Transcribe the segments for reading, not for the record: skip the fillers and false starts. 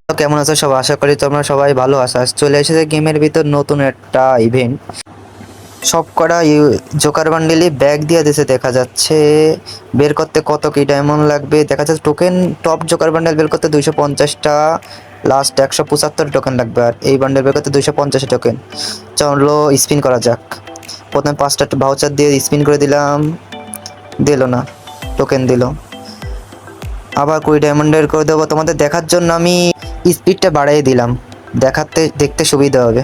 তো কেমন আছো সবাই? আশা করি তোমরা সবাই ভালো আছো। আজ চলে এসেছে গেমের ভিতর নতুন একটা ইভেন্ট। সব কটা জোকার বান্ডিলই ব্যাগ দিয়ে দিছে দেখা যাচ্ছে। বের করতে কত কি ডায়মন্ড লাগবে দেখা যাচ্ছে। টোকেন টপ জোকার বান্ডেল বের করতে 250টা, লাস্ট 175 টোকেন লাগবে। আর এই বান্ডেল বের করতে 250 টোকেন। চলো স্পিন করা যাক। প্রথমে 5টা ভাউচার দিয়ে স্পিন করে দিলাম, দিল না, টোকেন দিল। আবার 20 ডায়মন্ডের করে দেবো তোমাদের দেখার জন্য। আমি স্পিডটা বাড়িয়ে দিলাম, দেখতে সুবিধা হবে।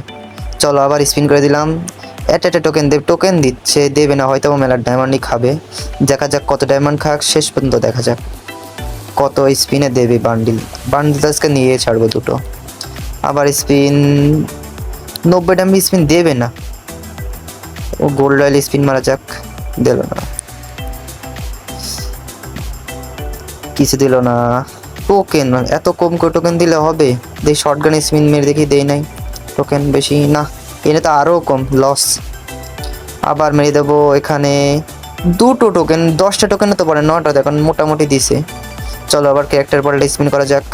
চলো আবার স্পিন করে দিলাম। একটা টোকেন দিচ্ছে, দেবে না হয়তো, মেলার ডায়মন্ডই খাবে। দেখা যাক কত ডায়মন্ড খাক, শেষ পর্যন্ত দেখা যাক কত স্পিনে দেবে। বান্ডিল আজকে নিয়ে ছাড়বো দুটো। আবার স্পিন, 90 ডায়মন্ড স্পিন দেবে না। ও গোল্ড রয়্যাল স্পিন মারা যাক, দিল না, কিছু দিল না। টোকেন এত কম করে টোকেন দিলে হবে? দেখি শর্টগান স্পিন মেরে দেখি, দেই নাই টোকেন বেশি না, এনে তো আরও কম লস। আবার মেরে দেবো এখানে দুটো টোকেন, 10টা টোকেনে তো পড়ে 9টা, দেখুন মোটামুটি দিছে। চলো আবার ক্যারেক্টার পাল্টে স্পিন করা যাক।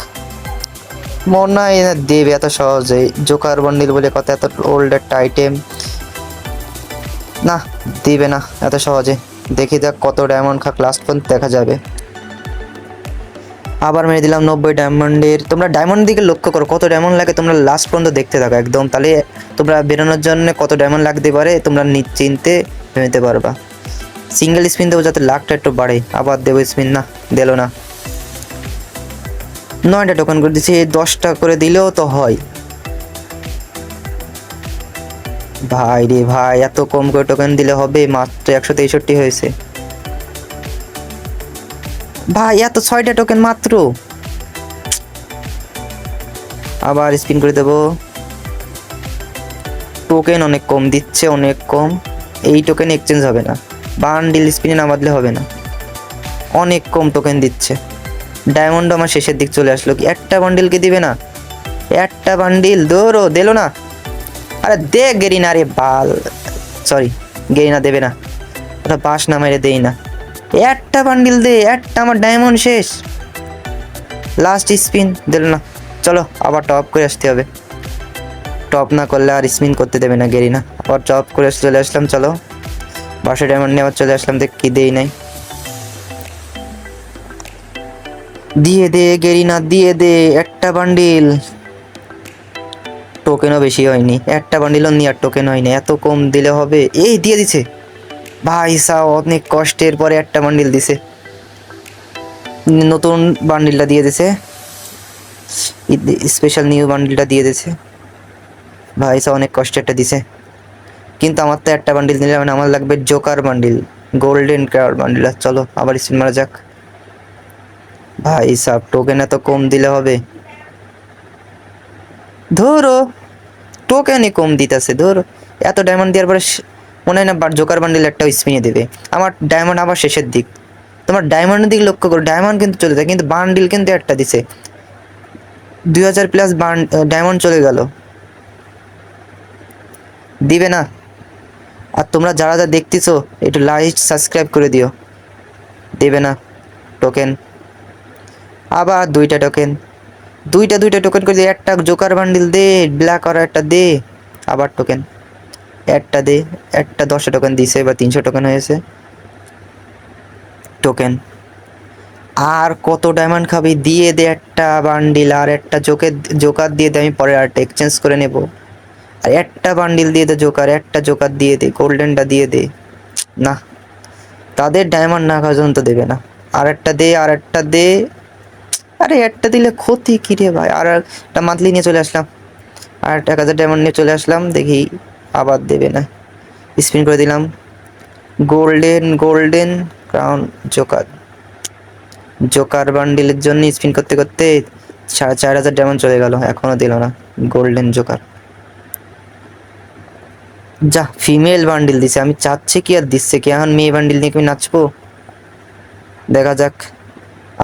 মনে হয় না দেবে এত সহজে, জোকার বন্ডিল বলে কথা, এত ওল্ড একটা আইটেম। না, দিবে না এত সহজে। দেখি যাক কত ডায়মন্ড খাক, লাস্ট পর্যন্ত দেখা যাবে। আবার মেরে দিলাম 90 ডায়মন্ডের। তোমরা ডায়মন্ড দিকে লক্ষ্য করো, কত ডায়মন্ড লাগে তোমরা লাস্ট পর্যন্ত দেখতে থাকো একদম, তাহলে তোমরা বেরোনোর জন্য কত ডায়মন্ড লাগতে পারে তোমরা নিশ্চিন্তে নিতে পারবা। সিঙ্গেল স্পিন দেবো যাতে লাখটা একটু বাড়ে। আবার দেবো স্পিন, না দিল না। 9টা টোকেন করে দিচ্ছি, 10টা করে দিলেও তো হয়। ভাই রে ভাই, এত কম করে টোকেন দিলে হবে? মাত্র 163 হয়েছে ভাই, এত 6টা টোকেন মাত্র। আবার স্পিন করে দেবো। টোকেন অনেক কম দিচ্ছে, অনেক কম। এই টোকেন এক্সচেঞ্জ হবে না, বান্ডিল স্পিনে না বাদলে হবে না, অনেক কম টোকেন দিচ্ছে। ডায়মন্ড আমার শেষের দিক চলে আসলো, কি একটা বান্ডিলকে দিবে না? একটা বান্ডিল দৌড়ো, দিল না। আরে দে গেরিনা, রে বাল, সরি গেরিনা দেবে না, ওটা বাস না মেরে দেই না। একটা বান্ডিল দে, একটা, আমার ডায়মন্ড শেষ। লাস্ট স্পিন দিল না। চলো আবার টপ করে আসতে হবে, টপ না করলে আর স্পিন করতে দেবে না গেরিনা। আবার টপ করে চলে আসলাম। চলো 12 ডায়মন্ড নিয়ে আবার চলে আসলাম, দেখ কি দেই নাই। দিয়ে দে গেরিনা, দিয়ে দে একটা বান্ডিল। টোকেনও বেশি হয়নি, একটা বান্ডিলও নিয়ে আর টোকেন হয়নি, এত কম দিলে হবে? এই দিয়ে দিছে ভাই সাহ, অনেক কষ্টের পরে একটা বান্ডিল দিছে, নতুন বান্ডিলটা দিয়ে দিছে, স্পেশাল নিউ বান্ডিলটা দিয়ে দিছে ভাই সাহ, অনেক কষ্টেরটা দিছে। কিন্তু আমার তো একটা বান্ডিল নিলে মানে আমার লাগবে জোকার বান্ডিল, গোল্ডেন কার বান্ডিল। চলো আবার স্পিন মারা যাক। ভাই সাহ, টোকেন এত কম দিলে হবে? ধরো টোকেনই কম দিতেছে, ধরো এত ডায়মন্ড দেওয়ার পরে মনে হয় না জোকার বান্ডিল একটা স্পিনে দেবে। আমার ডায়মন্ড আবার শেষের দিক, তোমার ডায়মন্ডের দিকে লক্ষ্য করো, ডায়মন্ড কিন্তু চলে যায় কিন্তু বান্ডিল কিন্তু একটা দিছে। 2000 প্লাস ডায়মন্ড চলে গেল, দিবে না। আর তোমরা যারা যা দেখতেছো একটু লাইক সাবস্ক্রাইব করে দিও। দেবে না টোকেন। আবার দুইটা টোকেন করে দিয়ে একটা জোকার বান্ডিল দে, ব্ল্যাক আর একটা দে। আবার টোকেন একটা দে, একটা 10 টোকেন দিছে, এবার 300 টোকেন হয়েছে। টোকেন আর কত ডায়মন্ড খাবি? দিয়ে দে একটা বান্ডিল, আর একটা জোকার দিয়ে দে, আমি পরে আর এক্সচেঞ্জ করে নেব। আর একটা বান্ডিল দিয়ে দে জোকার, একটা জোকার দিয়ে দে, গোল্ডেনটা দিয়ে দে। না, তাদের ডায়মন্ড না পর্যন্ত দেবে না। আর একটা দে, আর একটা দে। আরে একটা দিলে ক্ষতি কি রে ভাই? আর একটা মান্থলি নিয়ে চলে আসলাম, আর 1000 ডায়মন্ড নিয়ে চলে আসলাম, দেখি আবার দেবে না। স্পিন করে দিলাম, গোল্ডেন ক্রাউন জোকার। জোকার বান্ডিলের জন্য স্পিন করতে করতে 4500 ডায়মন্ড চলে গেল, এখনো দিল না গোল্ডেন জোকার। যা ফিমেল বান্ডিল দিছে, আমি চাচ্ছি কি আর দিচ্ছে কি? এখন মেয়ে বান্ডিল নিয়ে কি নাচবো? দেখা যাক,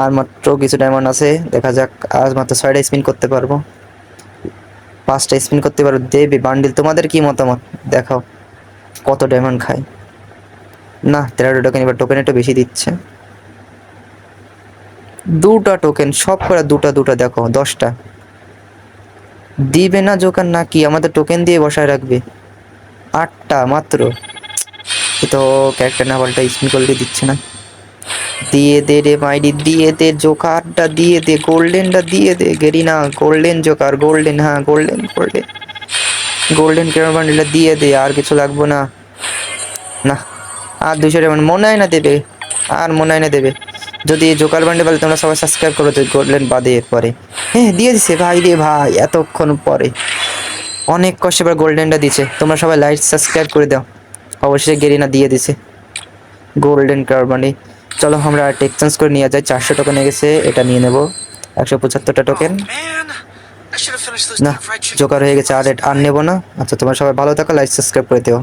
আর মাত্র কিছু ডায়মন্ড আছে, দেখা যাক। আজ মাত্র 6টা স্পিন করতে পারবো, 5টা স্পিন করতে পারবো। দেবে বান্ডিল, তোমাদের কি মতামত দেখাও, কত ডায়মন্ড খায়? না 13টা টোকেন, এবার টোকেন একটু বেশি দিচ্ছে। দুটা টোকেন, সব করে দুটা দুটা, দেখো 10টা। দিবে না জোকার নাকি, আমাদের টোকেন দিয়ে বসায় রাখবে। 8টা মাত্র। এ তো ক্যারেক্টার না বলটা স্পিন করলে দিচ্ছে না। দিয়ে দে রে মাইরি, দিয়ে দে জোকারটা, দিয়ে দে গোল্ডেনটা, দিয়ে দে গেরিনা গোল্ডেন জোকার, গোল্ডেন, হ্যাঁ গোল্ডেন গোল্ডেন গোল্ডেন কেয়ার বান্ডেলটা দিয়ে দে, আর কিছু লাগবো না। না আর 200 ডায়মন্ড মনে হয় না দেবে, আর মনে হয় না দেবে। যদি জোকার বান্ডেল বলে তোমরা সবাই সাবস্ক্রাইব করো তো গোল্ডেন বাদে এরপরে। হ্যাঁ দিয়ে দিছে ভাই রে ভাই, এতক্ষণ পরে অনেক কষ্টে এবার গোল্ডেনটা দিছে। তোমরা সবাই লাইক সাবস্ক্রাইব করে দাও। অবশ্যই গেরিনা দিয়ে দিছে গোল্ডেন কার্বানি। চলো আমরা এক্সচেঞ্জ করে নিয়ে যাই, 400 টোকেন হয়ে গেছে, এটা নিয়ে নেব 175টা টোকেন। না জোকার হয়ে গেছে, আর নেবো না। আচ্ছা তোমরা সবাই ভালো থাকো, লাইক সাবস্ক্রাইব করে দিও।